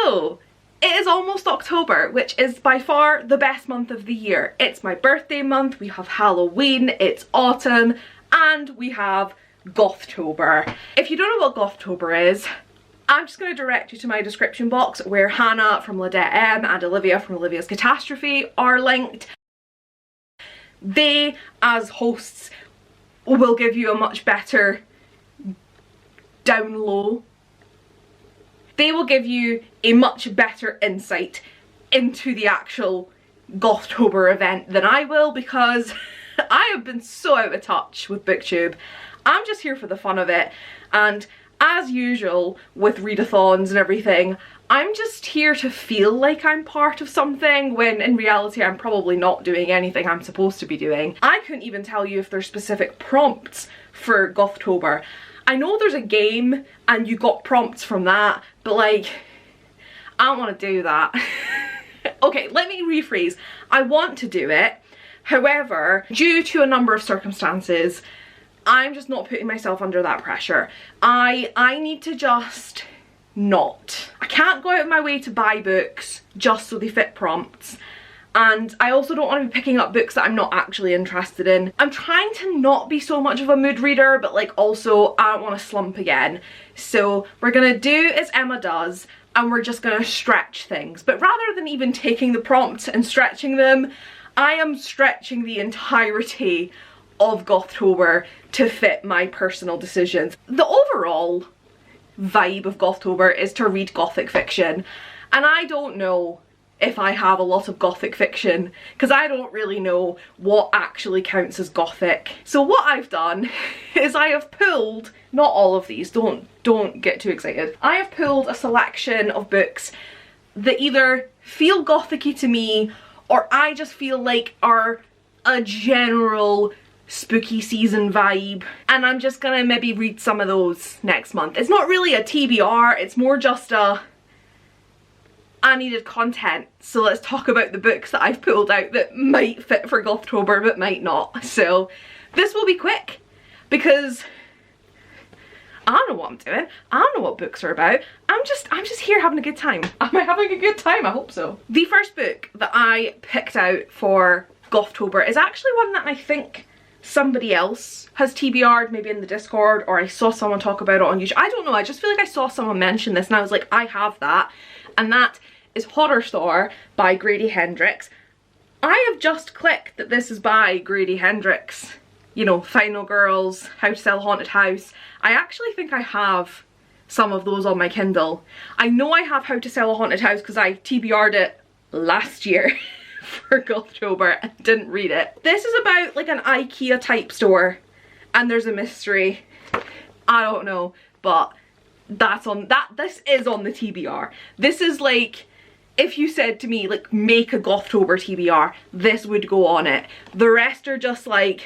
So, it is almost October, which is by far the best month of the year. It's my birthday month, we have Halloween, it's autumn, and we have Gothtober. If you don't know what Gothtober is, I'm just going to direct you to my description box where Hannah from Ladette M and Olivia from Olivia's Catastrophe are linked. They, as hosts, will give you a much better down low. They will give you a much better insight into the actual Gothtober event than I will, because I have been so out of touch with BookTube. I'm just here for the fun of it, and as usual with readathons and everything, I'm just here to feel like I'm part of something when in reality I'm probably not doing anything I'm supposed to be doing. I couldn't even tell you if there's specific prompts for Gothtober. I know there's a game and you got prompts from that, but like, I don't want to do that. Okay, let me rephrase. I want to do it. However, due to a number of circumstances, I'm just not putting myself under that pressure. I need to just not. I can't go out of my way to buy books just so they fit prompts. And I also don't want to be picking up books that I'm not actually interested in. I'm trying to not be so much of a mood reader, but like also I don't want to slump again. So we're gonna do as Emma does, and we're just gonna stretch things. But rather than even taking the prompts and stretching them, I am stretching the entirety of Gothtober to fit my personal decisions. The overall vibe of Gothtober is to read gothic fiction, and I don't know if I have a lot of gothic fiction because I don't really know what actually counts as gothic. So what I've done is I have pulled, not all of these, don't get too excited. I have pulled a selection of books that either feel gothic-y to me or I just feel like are a general spooky season vibe, and I'm just gonna maybe read some of those next month. It's not really a TBR, it's more just a I needed content, so let's talk about the books that I've pulled out that might fit for Gothtober but might not. So this will be quick because I don't know what I'm doing. I don't know what books are about. I'm just here having a good time. Am I having a good time? I hope so. The first book that I picked out for Gothtober is actually one that I think somebody else has TBR'd, maybe in the Discord, or I saw someone talk about it on YouTube. I don't know, I just feel like I saw someone mention this and I was like, I have that. And that is Horror Store by Grady Hendrix. I have just clicked that this is by Grady Hendrix. You know, Final Girls, How to Sell a Haunted House. I actually think I have some of those on my Kindle. I know I have How to Sell a Haunted House because I TBR'd it last year for Gothtober and didn't read it. This is about like an IKEA type store and there's a mystery. I don't know, but this is on the TBR. This is like, if you said to me like make a Gothtober TBR, this would go on it. The rest are just like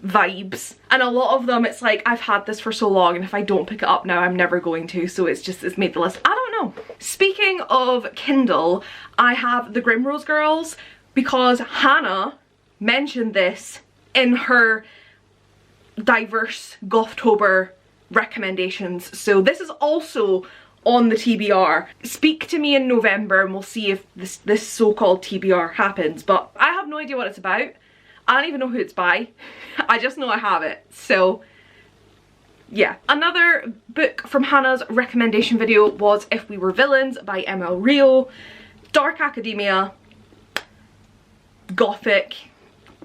vibes, and a lot of them it's like I've had this for so long and if I don't pick it up now I'm never going to, so it's made the list. I don't know. Speaking of Kindle, I have The Grimrose Girls because Hannah mentioned this in her diverse Gothtober recommendations, so this is also on the TBR. Speak to me in November and we'll see if this so-called TBR happens, but I have no idea what it's about. I don't even know who it's by. I just know I have it, so yeah. Another book from Hannah's recommendation video was If We Were Villains by ML Rio. Dark academia, gothic,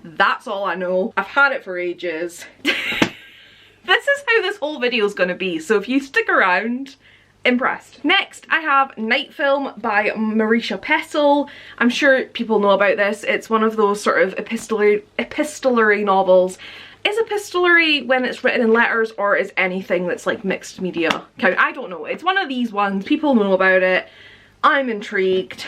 that's all I know. I've had it for ages. This is how this whole video is gonna be, so if you stick around, impressed. Next I have Night Film by Marisha Pessel. I'm sure people know about this. It's one of those sort of epistolary novels. Is epistolary when it's written in letters, or is anything that's like mixed media count? I don't know. It's one of these ones. People know about it. I'm intrigued.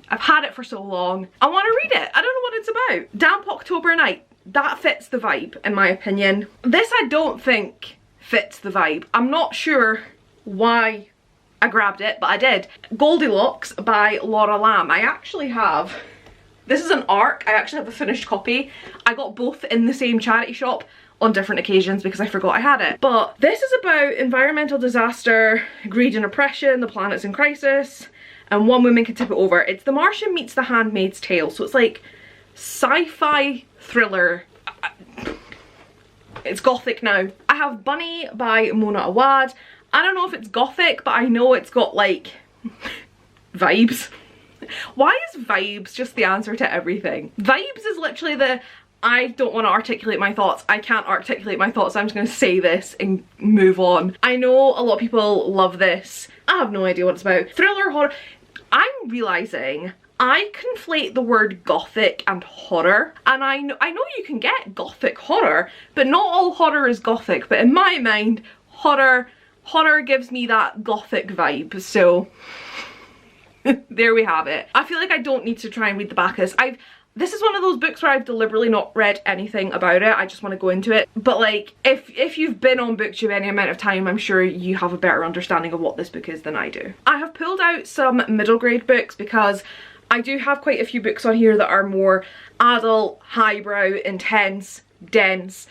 I've had it for so long. I want to read it. I don't know what it's about. Damp October Night. That fits the vibe in my opinion. This I don't think fits the vibe. I'm not sure why I grabbed it, but I did. Goldilocks by Laura Lamb. I actually have, this is an ARC, I actually have a finished copy. I got both in the same charity shop on different occasions because I forgot I had it. But this is about environmental disaster, greed and oppression, the planet's in crisis, and one woman can tip it over. It's The Martian meets The Handmaid's Tale, so it's like sci-fi thriller. It's gothic now. I have Bunny by Mona Awad. I don't know if it's gothic, but I know it's got like vibes. Why is vibes just the answer to everything? Vibes is literally the, I don't want to articulate my thoughts. I can't articulate my thoughts. I'm just going to say this and move on. I know a lot of people love this. I have no idea what it's about. Thriller, horror. I'm realising I conflate the word gothic and horror, and I know you can get gothic horror, but not all horror is gothic. But in my mind, horror gives me that gothic vibe, so there we have it. I feel like I don't need to try and read the back of this. This is one of those books where I've deliberately not read anything about it. I just want to go into it. But like, if you've been on BookTube any amount of time, I'm sure you have a better understanding of what this book is than I do. I have pulled out some middle grade books because I do have quite a few books on here that are more adult, highbrow, intense, dense,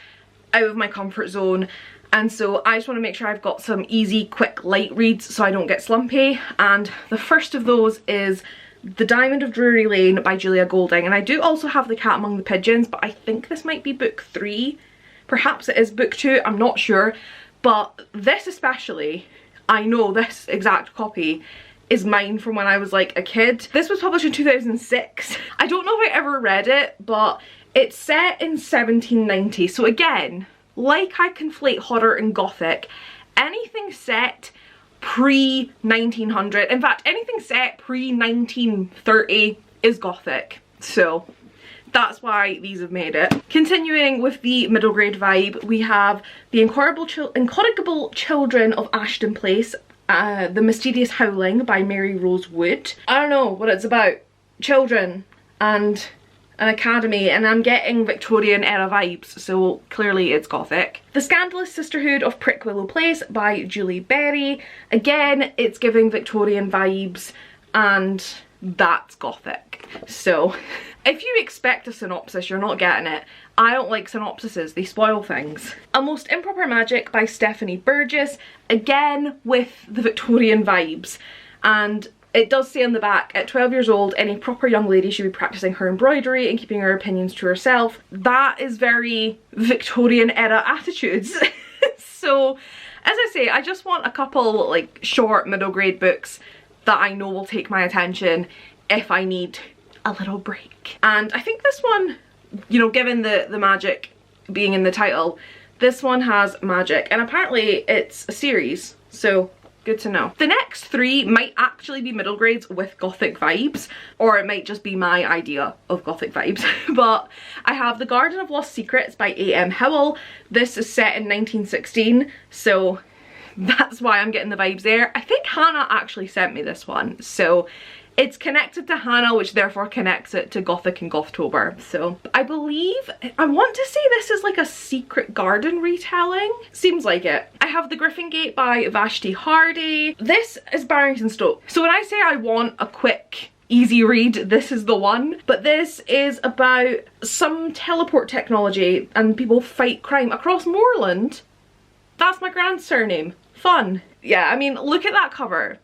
out of my comfort zone. And so I just want to make sure I've got some easy, quick, light reads so I don't get slumpy. And the first of those is The Diamond of Drury Lane by Julia Golding. And I do also have The Cat Among the Pigeons, but I think this might be book 3. Perhaps it is book 2, I'm not sure. But this especially, I know this exact copy is mine from when I was like a kid. This was published in 2006. I don't know if I ever read it, but it's set in 1790. So again, like I conflate horror and gothic, anything set pre-1900, in fact anything set pre-1930 is gothic. So that's why these have made it. Continuing with the middle grade vibe, we have The Incorrigible Children of Ashton Place, The Mysterious Howling by Mary Rose Wood. I don't know what it's about. Children and an academy, and I'm getting Victorian era vibes, so clearly it's gothic. The Scandalous Sisterhood of Prickwillow Place by Julie Berry. Again, it's giving Victorian vibes, and that's gothic. So if you expect a synopsis, you're not getting it. I don't like synopsises, they spoil things. A Most Improper Magic by Stephanie Burgess, again with the Victorian vibes. And it does say on the back, at 12 years old, any proper young lady should be practicing her embroidery and keeping her opinions to herself. That is very Victorian era attitudes. So, as I say, I just want a couple like short middle grade books that I know will take my attention if I need a little break. And I think this one, you know, given the magic being in the title, this one has magic, and apparently it's a series, so good to know. The next 3 might actually be middle grades with gothic vibes, or it might just be my idea of gothic vibes. But I have The Garden of Lost Secrets by A.M. Howell. This is set in 1916, so that's why I'm getting the vibes there. I think Hannah actually sent me this one, so it's connected to Hannah, which therefore connects it to Gothic and Gothtober. So I believe, I want to say this is like a Secret Garden retelling. Seems like it. I have The Griffin Gate by Vashti Hardy. This is Barrington Stoke. So when I say I want a quick, easy read, this is the one. But this is about some teleport technology and people fight crime across Moorland. That's my grand's surname. Fun. Yeah, I mean, look at that cover.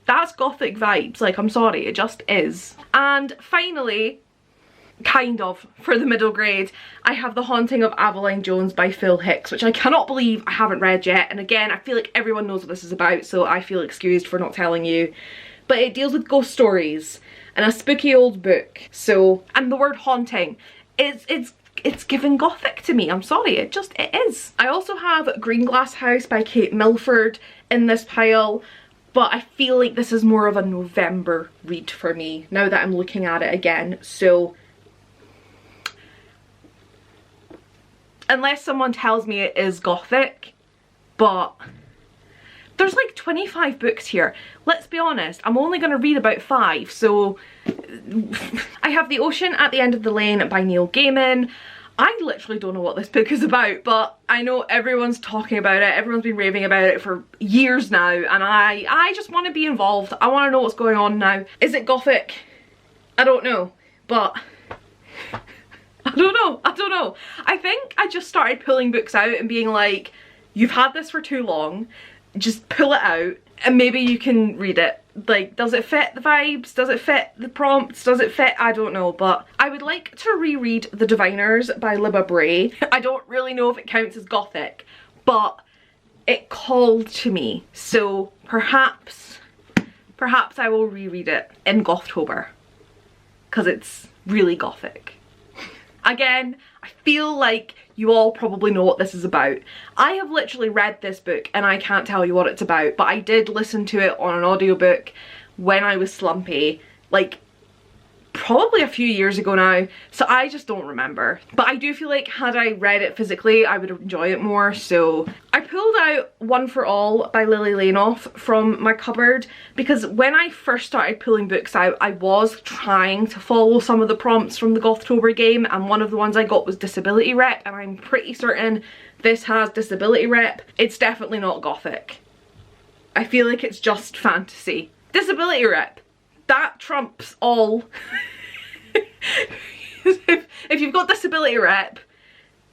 That's gothic vibes, like, I'm sorry, it just is. And finally, kind of, for the middle grade, I have The Haunting of Aveline Jones by Phil Hicks, which I cannot believe I haven't read yet. And again, I feel like everyone knows what this is about, so I feel excused for not telling you. But it deals with ghost stories and a spooky old book. So, and the word haunting, it's given gothic to me, I'm sorry, it is. I also have Green Glass House by Kate Milford in this pile. But I feel like this is more of a November read for me now that I'm looking at it again. So unless someone tells me it is gothic, but there's like 25 books here. Let's be honest, I'm only going to read about 5. So I have The Ocean at the End of the Lane by Neil Gaiman. I literally don't know what this book is about, but I know everyone's talking about it. Everyone's been raving about it for years now, and I just want to be involved. I want to know what's going on now. Is it gothic? I don't know, but I don't know. I think I just started pulling books out and being like, you've had this for too long, just pull it out and maybe you can read it. Like, does it fit the vibes? Does it fit the prompts? Does it fit? I don't know, but I would like to reread The Diviners by Libba Bray. I don't really know if it counts as gothic, but it called to me, so perhaps I will reread it in Gothtober, because it's really gothic. Again, I feel like you all probably know what this is about. I have literally read this book and I can't tell you what it's about, but I did listen to it on an audiobook when I was slumpy, like probably a few years ago now, so I just don't remember. But I do feel like had I read it physically I would enjoy it more, so I pulled out One for All by Lily Lainoff from my cupboard because when I first started pulling books out I was trying to follow some of the prompts from the Gothtober game, and one of the ones I got was disability rep, and I'm pretty certain this has disability rep. It's definitely not gothic. I feel like it's just fantasy. Disability rep, that trumps all. if you've got disability rep,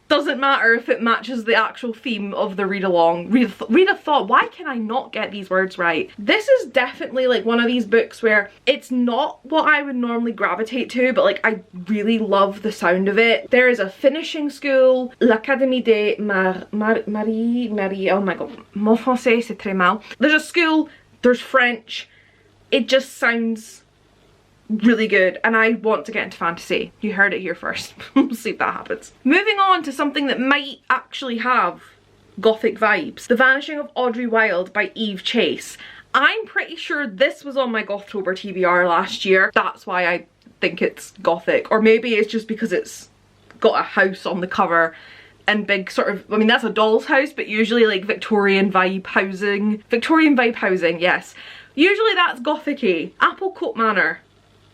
doesn't matter if it matches the actual theme of the read along. Read a thought. Why can I not get these words right? This is definitely like one of these books where it's not what I would normally gravitate to, but like I really love the sound of it. There is a finishing school, l'Académie de Marie, oh my god, mon français c'est très mal. There's a school, there's French. It just sounds really good and I want to get into fantasy. You heard it here first. We'll see if that happens. Moving on to something that might actually have gothic vibes. The Vanishing of Audrey Wilde by Eve Chase. I'm pretty sure this was on my Gothtober TBR last year. That's why I think it's gothic. Or maybe it's just because it's got a house on the cover and big sort of, I mean that's a doll's house, but usually like Victorian vibe housing. Victorian vibe housing, yes. Usually that's gothic-y. Applecote Manor.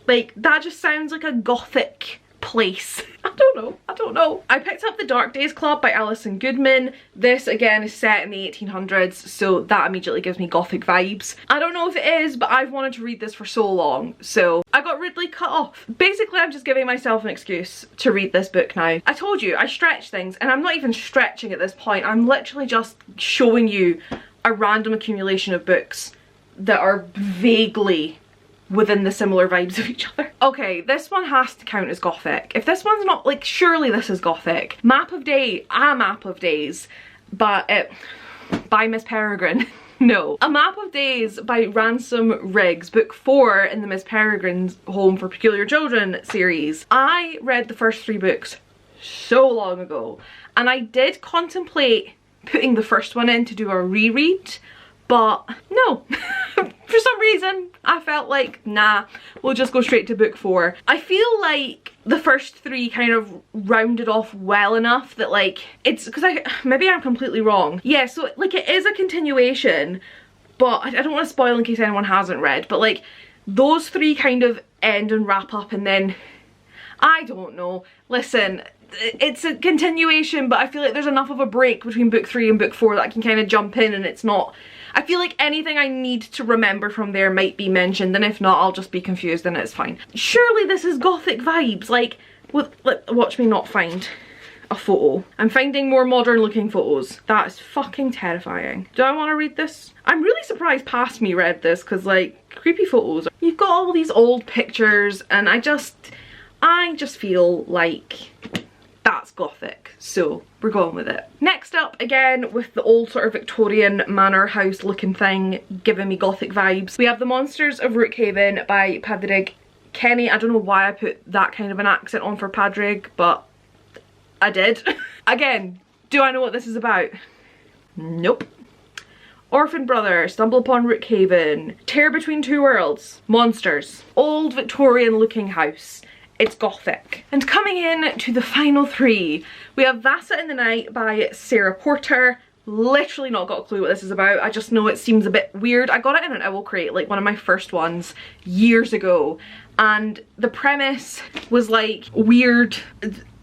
Like, that just sounds like a gothic place. I don't know. I picked up The Dark Days Club by Alison Goodman. This, again, is set in the 1800s, so that immediately gives me gothic vibes. I don't know if it is, but I've wanted to read this for so long, so I got Ridley cut off. Basically, I'm just giving myself an excuse to read this book now. I told you, I stretch things, and I'm not even stretching at this point. I'm literally just showing you a random accumulation of books that are vaguely within the similar vibes of each other. Okay, this one has to count as gothic. If this one's not, like, surely this is gothic. A Map of Days, but by Miss Peregrine. No. A Map of Days by Ransom Riggs, book 4 in the Miss Peregrine's Home for Peculiar Children series. I read the first 3 books so long ago, and I did contemplate putting the first one in to do a reread, but no. For some reason I felt like nah, we'll just go straight to book 4. I feel like the first 3 kind of rounded off well enough that like it's because maybe I'm completely wrong. Yeah, so like it is a continuation, but I don't want to spoil in case anyone hasn't read, but like those 3 kind of end and wrap up, and then I don't know. Listen, it's a continuation, but I feel like there's enough of a break between book 3 and book 4 that I can kind of jump in, and it's not, I feel like anything I need to remember from there might be mentioned, and if not I'll just be confused and it's fine. Surely this is gothic vibes, like watch me not find a photo. I'm finding more modern looking photos. That is fucking terrifying. Do I want to read this? I'm really surprised past me read this because like creepy photos. You've got all these old pictures and I just feel like that's gothic, so we're going with it. Next up, again with the old sort of Victorian manor house looking thing giving me gothic vibes, we have The Monsters of Rookhaven by Padraig Kenny. I don't know why I put that kind of an accent on for Padraig, but I did. Again, do I know what this is about? Nope. Orphan Brother, Stumble Upon Rookhaven, Tear Between Two Worlds, Monsters, old Victorian looking house. It's gothic. And coming in to the final 3, we have Vasa in the Night by Sarah Porter. Literally not got a clue what this is about. I just know it seems a bit weird. I got it in an owl crate, like one of my first ones years ago, and the premise was like weird.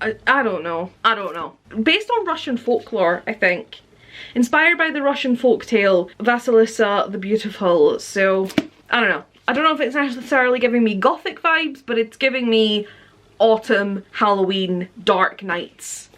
I don't know. Based on Russian folklore, I think. Inspired by the Russian folktale Vasilisa the Beautiful. So I don't know. I don't know if it's necessarily giving me gothic vibes, but it's giving me autumn, Halloween, dark nights,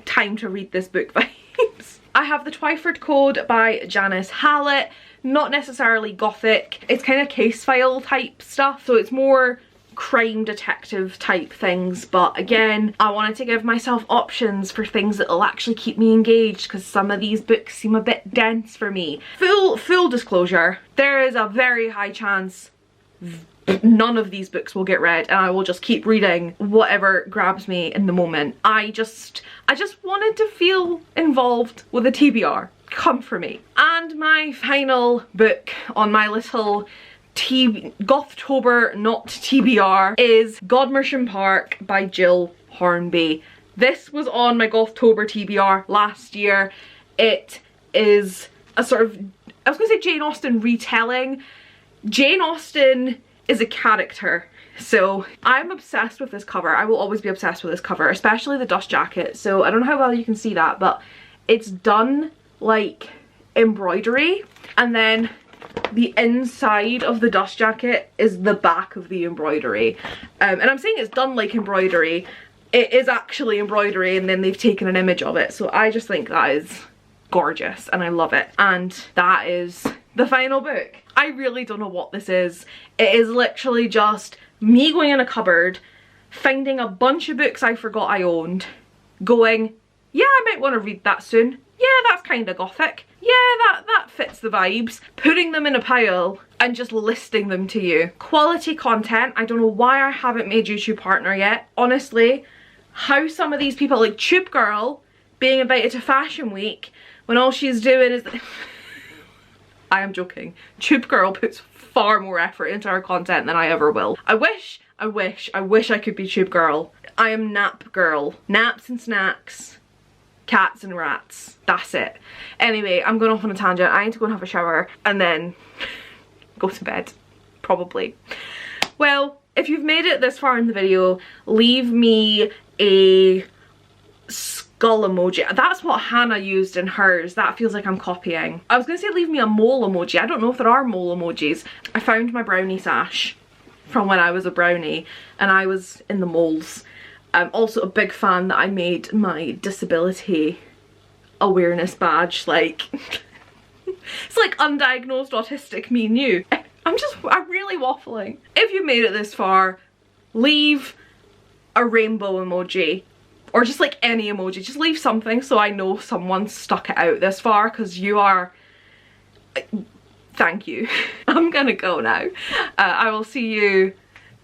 time to read this book vibes. I have The Twyford Code by Janice Hallett. Not necessarily gothic, it's kind of case file type stuff, so it's more crime detective type things, but again, I wanted to give myself options for things that will actually keep me engaged, because some of these books seem a bit dense for me. Full disclosure, there is a very high chance none of these books will get read, and I will just keep reading whatever grabs me in the moment. I just wanted to feel involved with a TBR. Come for me. And my final book on my little Gothtober not TBR is Godmersham Park by Jill Hornby. This was on my Gothtober TBR last year. It is a sort of, I was gonna say Jane Austen retelling. Jane Austen is a character, so I'm obsessed with this cover. I will always be obsessed with this cover, especially the dust jacket. So I don't know how well you can see that, but it's done like embroidery, and then the inside of the dust jacket is the back of the embroidery, and I'm saying it's done like embroidery. It is actually embroidery, and then they've taken an image of it, so I just think that is gorgeous and I love it. And that is the final book. I really don't know what this is. It is literally just me going in a cupboard, finding a bunch of books I forgot I owned, going, yeah, I might want to read that soon. Yeah, that's kind of gothic. Yeah, that fits the vibes. Putting them in a pile and just listing them to you. Quality content. I don't know why I haven't made YouTube partner yet. Honestly, how some of these people, like Tube Girl, being invited to Fashion Week when all she's doing is... I am joking. Tube Girl puts far more effort into her content than I ever will. I wish I could be Tube Girl. I am Nap Girl. Naps and snacks. Cats and rats. That's it. Anyway, I'm going off on a tangent. I need to go and have a shower and then go to bed. Probably. Well, if you've made it this far in the video, leave me a skull emoji. That's what Hannah used in hers. That feels like I'm copying. I was going to say leave me a mole emoji. I don't know if there are mole emojis. I found my brownie sash from when I was a brownie and I was in the moles. I'm also a big fan that I made my disability awareness badge, like it's like undiagnosed autistic me new. I'm really waffling. If you made it this far, leave a rainbow emoji or just like any emoji. Just leave something so I know someone stuck it out this far, because you are, thank you. I'm gonna go now. I will see you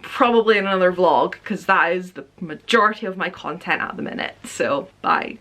probably in another vlog, because that is the majority of my content at the minute. So bye.